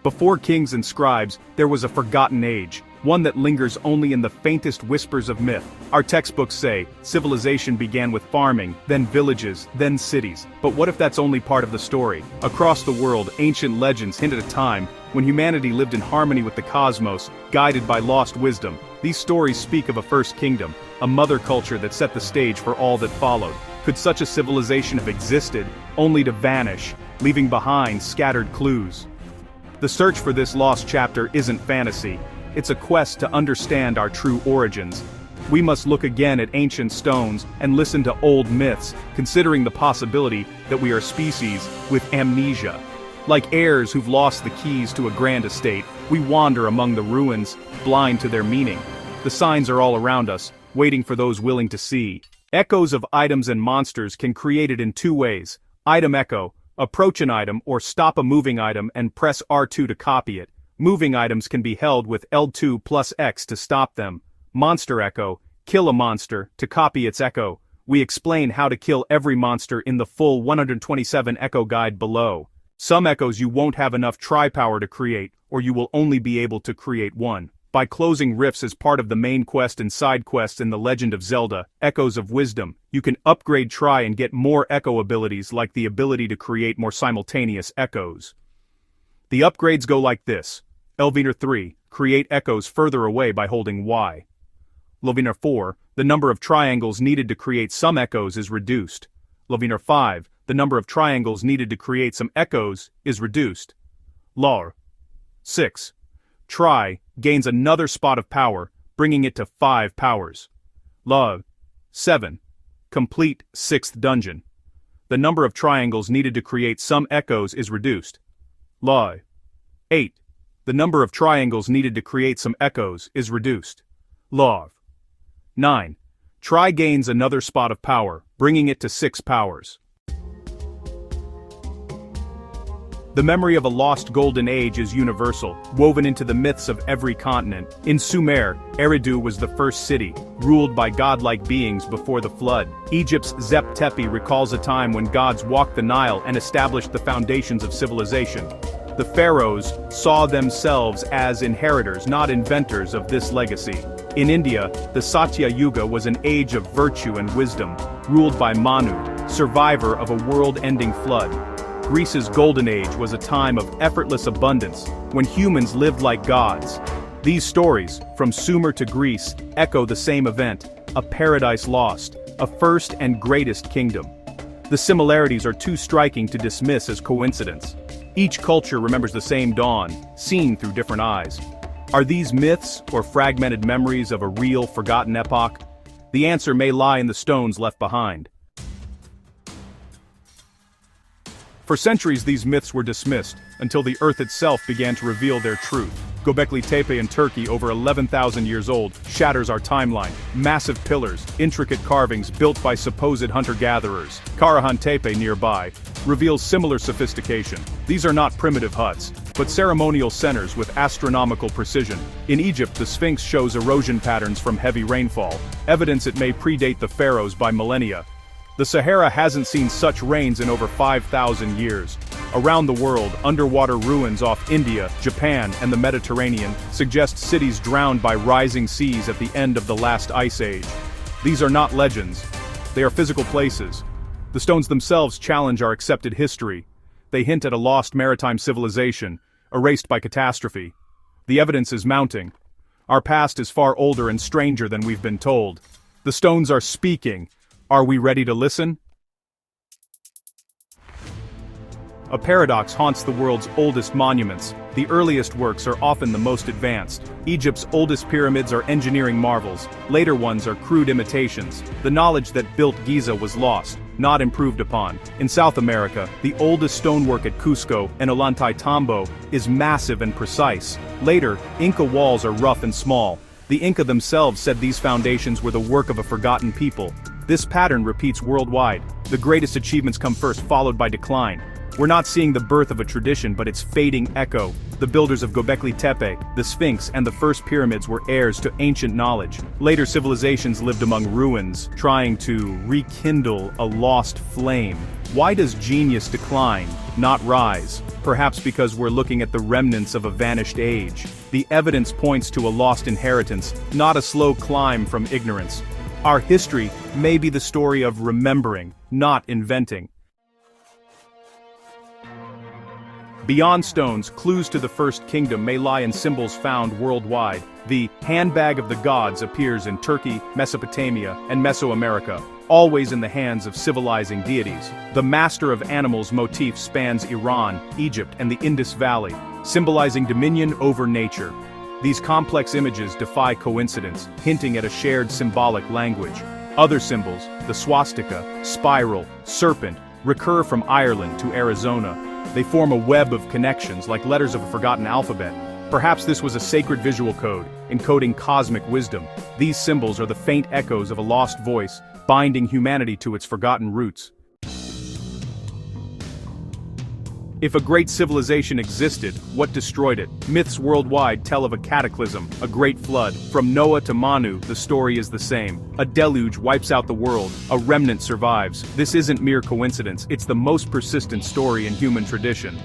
Before kings and scribes, there was a forgotten age, one that lingers only in the faintest whispers of myth. Our textbooks say, civilization began with farming, then villages, then cities. But what if that's only part of the story? Across the world, ancient legends hint at a time when humanity lived in harmony with the cosmos, guided by lost wisdom. These stories speak of a first kingdom, a mother culture that set the stage for all that followed. Could such a civilization have existed, only to vanish, leaving behind scattered clues? The search for this lost chapter isn't fantasy. It's a quest to understand our true origins. We must look again at ancient stones and listen to old myths, considering the possibility that we are a species with amnesia. Like heirs who've lost the keys to a grand estate, we wander among the ruins, blind to their meaning. The signs are all around us, waiting for those willing to see. Echoes of items and monsters can create it in two ways. Item echo: approach an item or stop a moving item and press R2 to copy it. Moving items can be held with L2 plus X to stop them. Monster echo: kill a monster to copy its echo. We explain how to kill every monster in the full 127 echo guide below. Some echoes you won't have enough tri-power to create, or you will only be able to create one. By closing rifts as part of the main quest and side quests in The Legend of Zelda, Echoes of Wisdom, you can upgrade Tri and get more echo abilities like the ability to create more simultaneous echoes. The upgrades go like this. Elviner 3, create echoes further away by holding Y. Elviner 4, the number of triangles needed to create some echoes is reduced. Elviner 5, the number of triangles needed to create some echoes is reduced. Lor 6. Tri gains another spot of power, bringing it to 5 powers. Love 7. Complete 6th dungeon. The number of triangles needed to create some echoes is reduced. Love 8. The number of triangles needed to create some echoes is reduced. Love 9. Tri gains another spot of power, bringing it to 6 powers. The memory of a lost golden age is universal, woven into the myths of every continent. In Sumer, Eridu was the first city, ruled by godlike beings before the flood. Egypt's Zep Tepi recalls a time when gods walked the Nile and established the foundations of civilization. The pharaohs saw themselves as inheritors, not inventors of this legacy. In India, the Satya Yuga was an age of virtue and wisdom, ruled by Manu, survivor of a world-ending flood. Greece's golden age was a time of effortless abundance, when humans lived like gods. These stories, from Sumer to Greece, echo the same event, a paradise lost, a first and greatest kingdom. The similarities are too striking to dismiss as coincidence. Each culture remembers the same dawn, seen through different eyes. Are these myths or fragmented memories of a real, forgotten epoch? The answer may lie in the stones left behind. For centuries these myths were dismissed, until the earth itself began to reveal their truth. Göbekli Tepe in Turkey, over 11,000 years old, shatters our timeline. Massive pillars, intricate carvings built by supposed hunter-gatherers. Karahan Tepe nearby reveals similar sophistication. These are not primitive huts, but ceremonial centers with astronomical precision. In Egypt, the Sphinx shows erosion patterns from heavy rainfall, evidence it may predate the pharaohs by millennia. The Sahara hasn't seen such rains in over 5,000 years. Around the world, underwater ruins off India, Japan, and the Mediterranean suggest cities drowned by rising seas at the end of the last ice age. These are not legends. They are physical places. The stones themselves challenge our accepted history. They hint at a lost maritime civilization, erased by catastrophe. The evidence is mounting. Our past is far older and stranger than we've been told. The stones are speaking. Are we ready to listen? A paradox haunts the world's oldest monuments. The earliest works are often the most advanced. Egypt's oldest pyramids are engineering marvels. Later ones are crude imitations. The knowledge that built Giza was lost, not improved upon. In South America, the oldest stonework at Cusco and Ollantaytambo is massive and precise. Later, Inca walls are rough and small. The Inca themselves said these foundations were the work of a forgotten people. This pattern repeats worldwide. The greatest achievements come first, followed by decline. We're not seeing the birth of a tradition, but its fading echo. The builders of Göbekli Tepe, the Sphinx, and the first pyramids were heirs to ancient knowledge. Later civilizations lived among ruins, trying to rekindle a lost flame. Why does genius decline, not rise? Perhaps because we're looking at the remnants of a vanished age. The evidence points to a lost inheritance, not a slow climb from ignorance. Our history may be the story of remembering, not inventing. Beyond stones, clues to the First Kingdom may lie in symbols found worldwide. The handbag of the gods appears in Turkey, Mesopotamia, and Mesoamerica, always in the hands of civilizing deities. The master of animals motif spans Iran, Egypt, and the Indus Valley, symbolizing dominion over nature. These complex images defy coincidence, hinting at a shared symbolic language. Other symbols, the swastika, spiral, serpent, recur from Ireland to Arizona. They form a web of connections like letters of a forgotten alphabet. Perhaps this was a sacred visual code, encoding cosmic wisdom. These symbols are the faint echoes of a lost voice, binding humanity to its forgotten roots. If a great civilization existed, what destroyed it? Myths worldwide tell of a cataclysm, a great flood. From Noah to Manu, the story is the same. A deluge wipes out the world, a remnant survives. This isn't mere coincidence, it's the most persistent story in human tradition.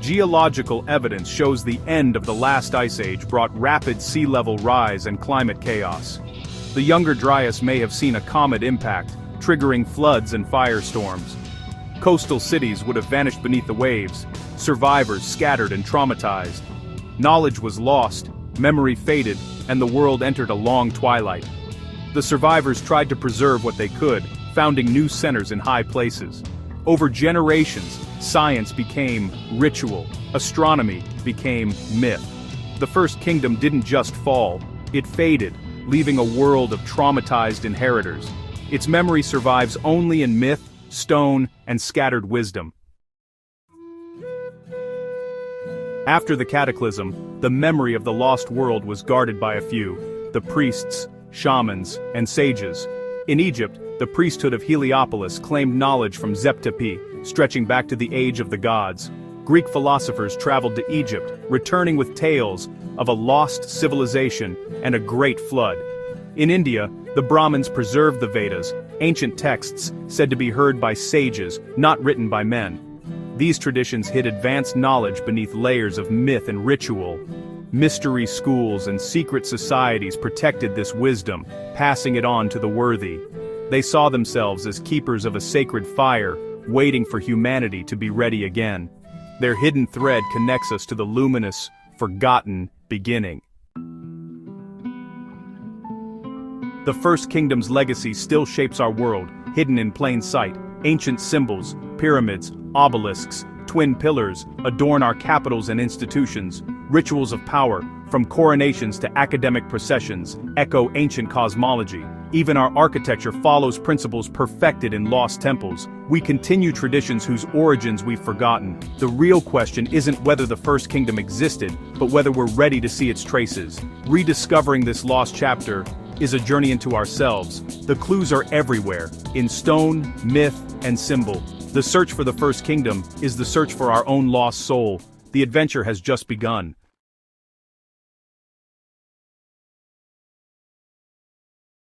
Geological evidence shows the end of the last ice age brought rapid sea level rise and climate chaos. The younger Dryas may have seen a comet impact, triggering floods and firestorms. Coastal cities would have vanished beneath the waves, survivors scattered and traumatized. Knowledge was lost, memory faded, and the world entered a long twilight. The survivors tried to preserve what they could, founding new centers in high places. Over generations, science became ritual, astronomy became myth. The First Kingdom didn't just fall, it faded, leaving a world of traumatized inheritors. Its memory survives only in myth, stone, and scattered wisdom. After the cataclysm, the memory of the lost world was guarded by a few: the priests, shamans, and sages. In Egypt, the priesthood of Heliopolis claimed knowledge from Zep-Tepi, stretching back to the age of the gods. Greek philosophers traveled to Egypt, returning with tales of a lost civilization and a great flood. In India, the Brahmins preserved the Vedas, ancient texts said to be heard by sages, not written by men. These traditions hid advanced knowledge beneath layers of myth and ritual. Mystery schools and secret societies protected this wisdom, passing it on to the worthy. They saw themselves as keepers of a sacred fire, waiting for humanity to be ready again. Their hidden thread connects us to the luminous, forgotten beginning. The First Kingdom's legacy still shapes our world, hidden in plain sight. Ancient symbols, pyramids, obelisks, twin pillars adorn our capitals and institutions. Rituals of power, from coronations to academic processions, echo ancient cosmology. Even our architecture follows principles perfected in lost temples. We continue traditions whose origins we've forgotten. The real question isn't whether the First Kingdom existed, but whether we're ready to see its traces. Rediscovering this lost chapter is a journey into ourselves. The clues are everywhere, in stone, myth, and symbol. The search for the First Kingdom is the search for our own lost soul. The adventure has just begun.